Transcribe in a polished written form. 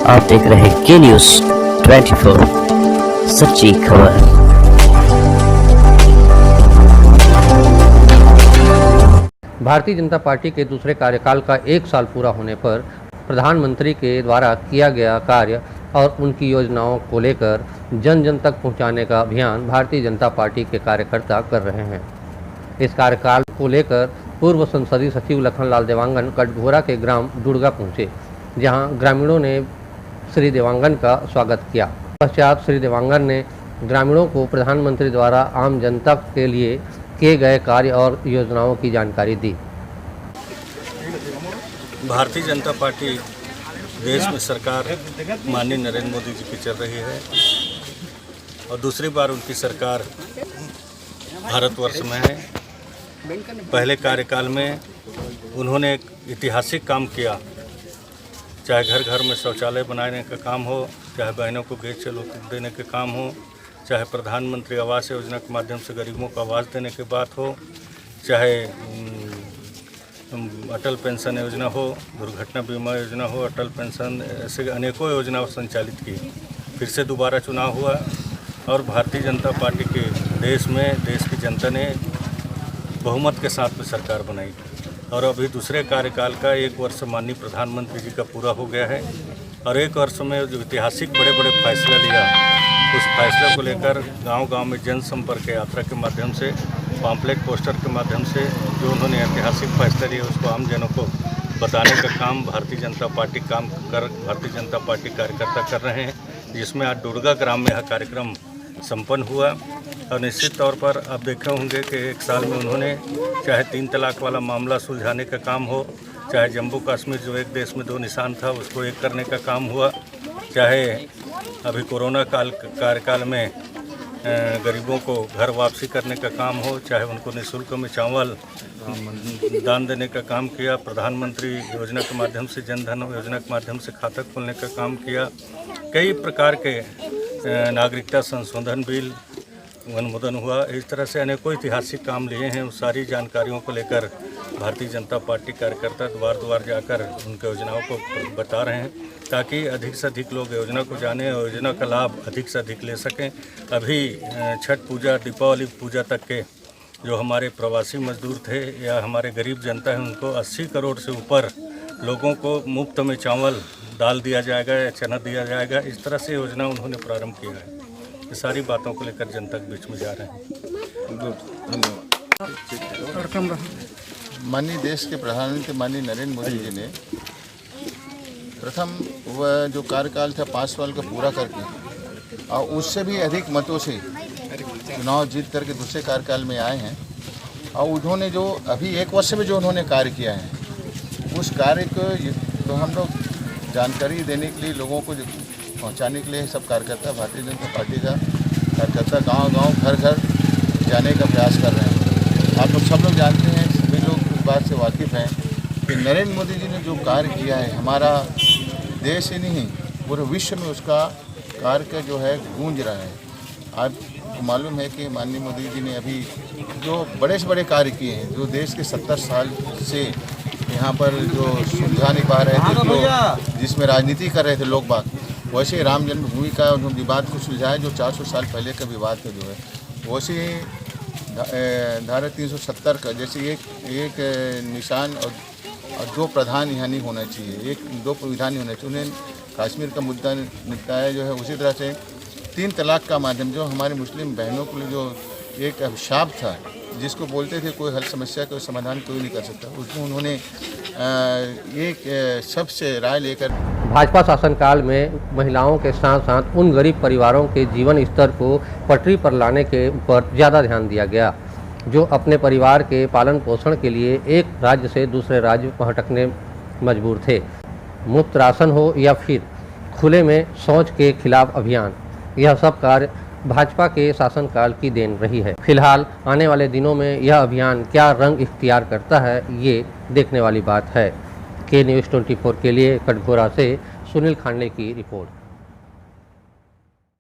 आप देख रहे हैं के न्यूज़ 24 सच्ची खबर। भारतीय जनता पार्टी के दूसरे कार्यकाल का 1 साल पूरा होने पर प्रधानमंत्री के द्वारा किया गया कार्य और उनकी योजनाओं को लेकर जन जन तक पहुंचाने का अभियान भारतीय जनता पार्टी के कार्यकर्ता कर रहे हैं। इस कार्यकाल को लेकर पूर्व संसदीय सचिव लखनलाल देवांगन कटघोरा के ग्राम दुर्गा पहुंचे, जहां ग्रामीणों ने श्री देवांगन का स्वागत किया। पश्चात श्री देवांगन ने ग्रामीणों को प्रधानमंत्री द्वारा आम जनता के लिए किए गए कार्य और योजनाओं की जानकारी दी। भारतीय जनता पार्टी देश में सरकार माननीय नरेंद्र मोदी जी की चल रही है और दूसरी बार उनकी सरकार भारतवर्ष में है। पहले कार्यकाल में उन्होंने एक ऐतिहासिक काम किया, चाहे घर घर में शौचालय बनाने का काम हो, चाहे बहनों को गैस देने के काम हो, चाहे प्रधानमंत्री आवास योजना के माध्यम से गरीबों को आवास देने की बात हो, चाहे अटल पेंशन योजना हो, दुर्घटना बीमा योजना हो, अटल पेंशन, ऐसे अनेकों योजनाओं संचालित की। फिर से दोबारा चुनाव हुआ और भारतीय जनता पार्टी के देश की जनता ने बहुमत के साथ में सरकार बनाई और अभी दूसरे कार्यकाल का 1 वर्ष माननीय प्रधानमंत्री जी का पूरा हो गया है और 1 वर्ष में जो ऐतिहासिक बड़े बड़े फैसला लिया, उस फैसले को लेकर गांव-गांव में जनसंपर्क यात्रा के माध्यम से, पॉम्पलेट पोस्टर के माध्यम से जो उन्होंने ऐतिहासिक फैसला लिया उसको आम जनों को बताने का काम भारतीय जनता पार्टी कार्यकर्ता कर रहे हैं, जिसमें आज दुर्गा ग्राम में यह कार्यक्रम संपन्न हुआ। और निश्चित तौर पर आप देखे होंगे कि 1 साल में उन्होंने चाहे 3 तलाक वाला मामला सुलझाने का काम हो, चाहे जम्मू कश्मीर जो एक देश में 2 निशान था उसको एक करने का काम हुआ, चाहे अभी कोरोना कार्यकाल में गरीबों को घर वापसी करने का काम हो, चाहे उनको निःशुल्क में चावल दान देने का काम किया, प्रधानमंत्री योजना के माध्यम से, जनधन योजना के माध्यम से खाता खोलने का काम किया, कई प्रकार के नागरिकता संशोधन बिल अनुमोदन हुआ। इस तरह से अनेकों ऐतिहासिक काम लिए हैं। उस सारी जानकारियों को लेकर भारतीय जनता पार्टी कार्यकर्ता द्वार द्वार जाकर उनके योजनाओं को बता रहे हैं ताकि अधिक से अधिक लोग योजना को जानें और योजना का लाभ अधिक से अधिक ले सकें। अभी छठ पूजा, दीपावली पूजा तक के जो हमारे प्रवासी मजदूर थे या हमारे गरीब जनता है, उनको 80 करोड़ से ऊपर लोगों को मुफ्त में चावल, दाल दिया जाएगा या चना दिया जाएगा। इस तरह से योजना उन्होंने प्रारंभ किया है। ये सारी बातों को लेकर जनता के बीच में जा रहे हैं। माननीय देश के प्रधानमंत्री माननीय नरेंद्र मोदी जी ने प्रथम वह जो कार्यकाल था 5 साल का पूरा करके और उससे भी अधिक मतों से चुनाव जीत करके दूसरे कार्यकाल में आए हैं और उन्होंने जो अभी 1 वर्ष में जो उन्होंने कार्य किया है, उस कार्य को तो हम लोग जानकारी देने के लिए, लोगों को पहुंचाने के लिए सब कार्यकर्ता, भारतीय जनता पार्टी का कार्यकर्ता गांव-गांव, घर-घर जाने का प्रयास कर रहे हैं। आप लोग सब लोग जानते हैं, सभी लोग इस बात से वाकिफ़ हैं कि नरेंद्र मोदी जी ने जो कार्य किया है, हमारा देश ही नहीं पूरे विश्व में उसका कार्य का जो है गूंज रहा है। आपको मालूम है कि माननीय मोदी जी ने अभी जो बड़े से बड़े कार्य किए हैं, जो देश के 70 साल से यहाँ पर जो सुलझा नहीं पा रहे थे, जो जिसमें राजनीति कर रहे थे लोग बाग, वैसे राम जन्मभूमि का उन्होंने विवाद को सुलझाया जो 400 साल पहले का विवाद का जो है, वैसे धारा 370 का जैसे एक निशान और 2 प्रधान यहाँ नहीं होना चाहिए, 2 विधान नहीं होना चाहिए। उन्हें कश्मीर का मुद्दा निपटाया जो है। उसी तरह से 3 तलाक का माध्यम जो हमारे मुस्लिम बहनों के लिए जो एक अभिशाप था, जिसको बोलते थे कोई हल समस्या का समाधान कोई नहीं कर सकता, उसमें उन्होंने एक सबसे राय लेकर भाजपा शासनकाल में महिलाओं के साथ साथ उन गरीब परिवारों के जीवन स्तर को पटरी पर लाने के ऊपर ज़्यादा ध्यान दिया गया, जो अपने परिवार के पालन पोषण के लिए एक राज्य से दूसरे राज्य भटकने मजबूर थे। मुफ्त राशन हो या फिर खुले में शौच के खिलाफ अभियान, यह सब कार्य भाजपा के शासनकाल की देन रही है। फिलहाल आने वाले दिनों में यह अभियान क्या रंग इख्तियार करता है, ये देखने वाली बात है। के न्यूज़ 24 के लिए कटघोरा से सुनील खांडे की रिपोर्ट।